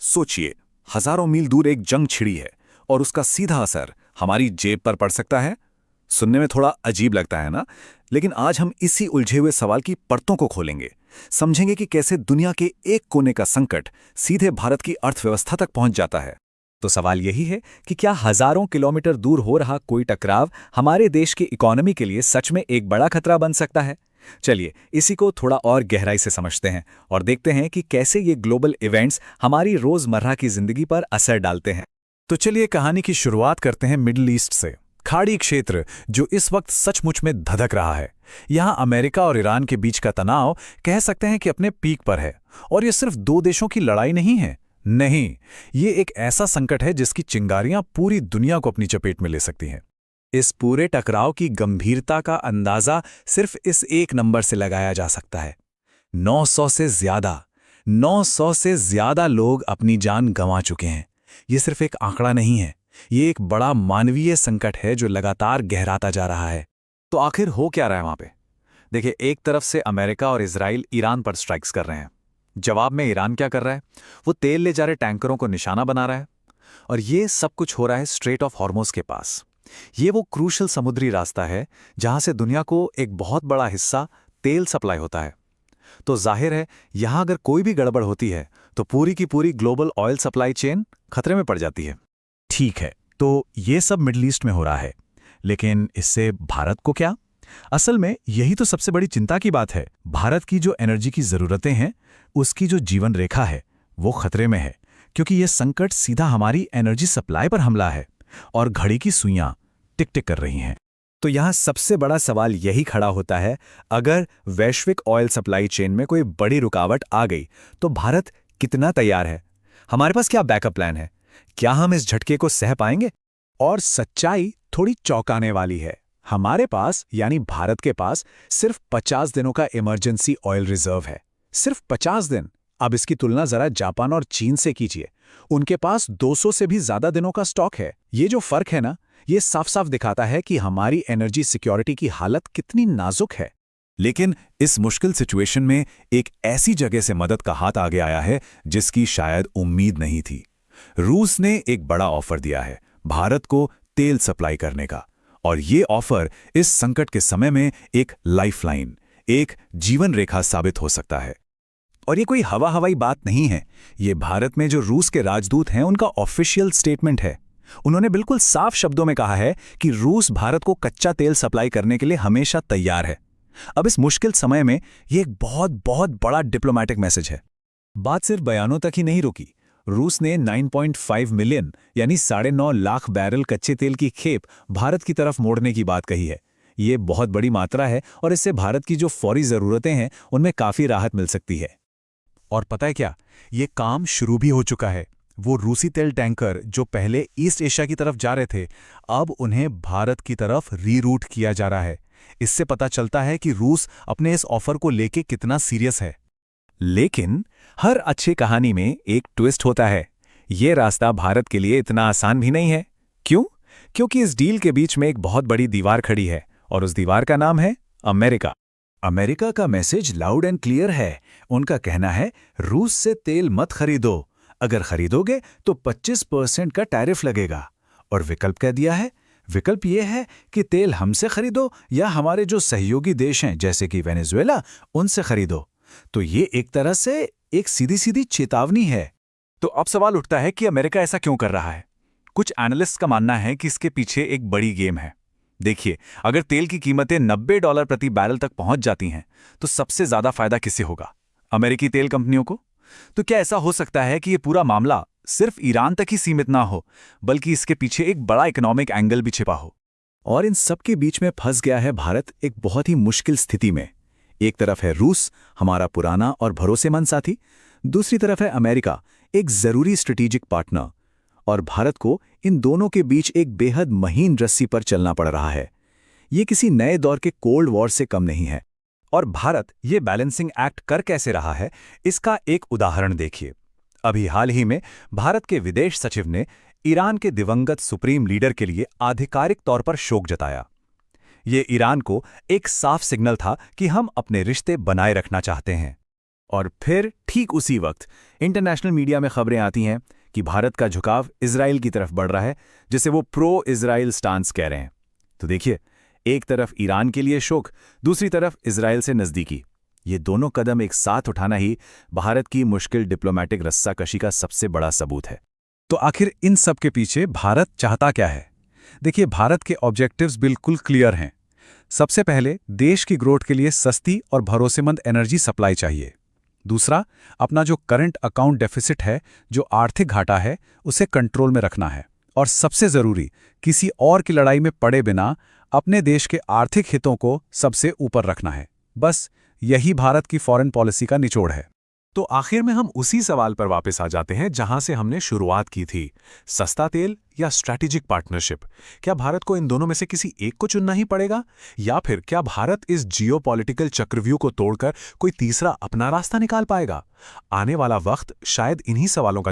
सोचिए, हजारों मील दूर एक जंग छिड़ी है और उसका सीधा असर हमारी जेब पर पड़ सकता है। सुनने में थोड़ा अजीब लगता है ना? लेकिन आज हम इसी उलझे हुए सवाल की परतों को खोलेंगे, समझेंगे कि कैसे दुनिया के एक कोने का संकट सीधे भारत की अर्थव्यवस्था तक पहुंच जाता है। तो सवाल यही है कि क्या हजारों किलोमीटर दूर हो रहा कोई टकराव हमारे देश की इकोनॉमी के लिए सच में एक बड़ा खतरा बन सकता है? चलिए इसी को थोड़ा और गहराई से समझते हैं और देखते हैं कि कैसे ये ग्लोबल इवेंट्स हमारी रोजमर्रा की जिंदगी पर असर डालते हैं। तो चलिए कहानी की शुरुआत करते हैं मिडिल ईस्ट से। खाड़ी क्षेत्र जो इस वक्त सचमुच में धधक रहा है। यहाँ अमेरिका और ईरान के बीच का तनाव कह सकते हैं कि अपने पीक पर है। और ये सिर्फ दो देशों की लड़ाई नहीं है, नहीं, ये एक ऐसा संकट है जिसकी चिंगारियां पूरी दुनिया को अपनी चपेट में ले सकती हैं। इस पूरे टकराव की गंभीरता का अंदाजा सिर्फ इस एक नंबर से लगाया जा सकता है। 900 से ज्यादा लोग अपनी जान गंवा चुके हैं। ये सिर्फ एक आंकड़ा नहीं है, ये एक बड़ा मानवीय संकट है जो लगातार गहराता जा रहा है। तो आखिर हो क्या रहा है वहां पे? देखिए, एक तरफ से अमेरिका और इजराइल ईरान पर स्ट्राइक्स कर रहे हैं। जवाब में ईरान क्या कर रहा है? वो तेल ले जा रहे टैंकरों को निशाना बना रहा है। और ये सब कुछ हो रहा है स्ट्रेट ऑफ हॉर्मुज़ के पास। ये वो क्रूशल समुद्री रास्ता है जहां से दुनिया को एक बहुत बड़ा हिस्सा तेल सप्लाई होता है। तो जाहिर है, यहां अगर कोई भी गड़बड़ होती है तो पूरी की पूरी ग्लोबल ऑयल सप्लाई चेन खतरे में पड़ जाती है। ठीक है, तो ये सब मिडिल ईस्ट में हो रहा है, लेकिन इससे भारत को क्या? असल में यही तो सबसे बड़ी चिंता की बात है। भारत की जो एनर्जी की जरूरतें हैं, उसकी जो जीवन रेखा है, वो खतरे में है, क्योंकि यह संकट सीधा हमारी एनर्जी सप्लाई पर हमला है और घड़ी की सुइयां टिक टिक कर रही हैं। तो यहां सबसे बड़ा सवाल यही खड़ा होता है, अगर वैश्विक ऑयल सप्लाई चेन में कोई बड़ी रुकावट आ गई तो भारत कितना तैयार है? हमारे पास क्या बैकअप प्लान है? क्या हम इस झटके को सह पाएंगे? और सच्चाई थोड़ी चौंकाने वाली है। हमारे पास यानी भारत के पास सिर्फ 50 दिनों का इमरजेंसी ऑयल रिजर्व है। सिर्फ 50 दिन। अब इसकी तुलना जरा जापान और चीन से कीजिए। उनके पास 200 से भी ज्यादा दिनों का स्टॉक है। ये जो फर्क है ना, ये साफ साफ दिखाता है कि हमारी एनर्जी सिक्योरिटी की हालत कितनी नाजुक है। लेकिन इस मुश्किल सिचुएशन में एक ऐसी जगह से मदद का हाथ आगे आया है जिसकी शायद उम्मीद नहीं थी। रूस ने एक बड़ा ऑफर दिया है भारत को तेल सप्लाई करने का। और ये ऑफर इस संकट के समय में एक लाइफलाइन, एक जीवन रेखा साबित हो सकता है। और ये कोई हवाई बात नहीं है। ये भारत में जो रूस के राजदूत हैं उनका ऑफिशियल स्टेटमेंट है। उन्होंने बिल्कुल साफ शब्दों में कहा है कि रूस भारत को कच्चा तेल सप्लाई करने के लिए हमेशा तैयार है। अब इस मुश्किल समय में ये एक बहुत बहुत बड़ा डिप्लोमैटिक मैसेज है। बात सिर्फ बयानों तक ही नहीं रुकी। रूस ने 9.5 मिलियन यानी 9.5 लाख बैरल कच्चे तेल की खेप भारत की तरफ मोड़ने की बात कही है। ये बहुत बड़ी मात्रा है और इससे भारत की जो फौरी ज़रूरतें हैं उनमें काफ़ी राहत मिल सकती है। और पता है क्या, ये काम शुरू भी हो चुका है। वो रूसी तेल टैंकर जो पहले ईस्ट एशिया की तरफ जा रहे थे, अब उन्हें भारत की तरफ रीरूट किया जा रहा है। इससे पता चलता है कि रूस अपने इस ऑफर को लेके कितना सीरियस है। लेकिन हर अच्छी कहानी में एक ट्विस्ट होता है। ये रास्ता भारत के लिए इतना आसान भी नहीं है। क्यों? क्योंकि इस डील के बीच में एक बहुत बड़ी दीवार खड़ी है और उस दीवार का नाम है अमेरिका। अमेरिका का मैसेज लाउड एंड क्लियर है। उनका कहना है, रूस से तेल मत खरीदो, अगर खरीदोगे तो 25% का टैरिफ लगेगा। और विकल्प कह दिया है, विकल्प यह है कि तेल हमसे खरीदो या हमारे जो सहयोगी देश हैं जैसे कि वेनेजुएला, उनसे खरीदो। तो ये एक तरह से एक सीधी सीधी चेतावनी है। तो अब सवाल उठता है कि अमेरिका ऐसा क्यों कर रहा है? कुछ एनालिस्ट का मानना है कि इसके पीछे एक बड़ी गेम है। देखिए, अगर तेल की कीमतें $90 प्रति बैरल तक पहुंच जाती हैं तो सबसे ज्यादा फायदा किसे होगा? अमेरिकी तेल कंपनियों को। तो क्या ऐसा हो सकता है कि ये पूरा मामला सिर्फ ईरान तक ही सीमित ना हो, बल्कि इसके पीछे एक बड़ा इकोनॉमिक एंगल भी छिपा हो? और इन सब के बीच में फंस गया है भारत एक बहुत ही मुश्किल स्थिति में। एक तरफ है रूस, हमारा पुराना और भरोसेमंद साथी। दूसरी तरफ है अमेरिका, एक जरूरी स्ट्रेटेजिक पार्टनर। और भारत को इन दोनों के बीच एक बेहद महीन रस्सी पर चलना पड़ रहा है। ये किसी नए दौर के कोल्ड वॉर से कम नहीं है। और भारत ये बैलेंसिंग एक्ट कर कैसे रहा है, इसका एक उदाहरण देखिए। अभी हाल ही में भारत के विदेश सचिव ने ईरान के दिवंगत सुप्रीम लीडर के लिए आधिकारिक तौर पर शोक जताया। ये ईरान को एक साफ सिग्नल था कि हम अपने रिश्ते बनाए रखना चाहते हैं। और फिर ठीक उसी वक्त इंटरनेशनल मीडिया में खबरें आती हैं कि भारत का झुकाव इजराइल की तरफ बढ़ रहा है, जिसे वो प्रो इजराइल स्टांस कह रहे हैं। तो देखिए, एक तरफ ईरान के लिए शोक, दूसरी तरफ इजराइल से नज़दीकी। ये दोनों कदम एक साथ उठाना ही भारत की मुश्किल डिप्लोमेटिक रस्साकशी का सबसे बड़ा सबूत है। तो आखिर इन सब के पीछे भारत चाहता क्या है? देखिए, भारत के ऑब्जेक्टिव्स बिल्कुल क्लियर हैं। सबसे पहले, देश की ग्रोथ के लिए सस्ती और भरोसेमंद एनर्जी सप्लाई चाहिए। दूसरा, अपना जो करंट अकाउंट डेफिसिट है, जो आर्थिक घाटा है, उसे कंट्रोल में रखना है। और सबसे जरूरी, किसी और की लड़ाई में पड़े बिना अपने देश के आर्थिक हितों को सबसे ऊपर रखना है। बस यही भारत की फॉरेन पॉलिसी का निचोड़ है। तो आखिर में हम उसी सवाल पर वापस आ जाते हैं जहां से हमने शुरुआत की थी, सस्ता तेल या स्ट्रैटेजिक पार्टनरशिप। क्या भारत को इन दोनों में से किसी एक को चुनना ही पड़ेगा, या फिर क्या भारत इस जियोपॉलिटिकल चक्रव्यूह को तोड़कर कोई तीसरा अपना रास्ता निकाल पाएगा? आने वाला वक्त शायद इन्हीं सवालों का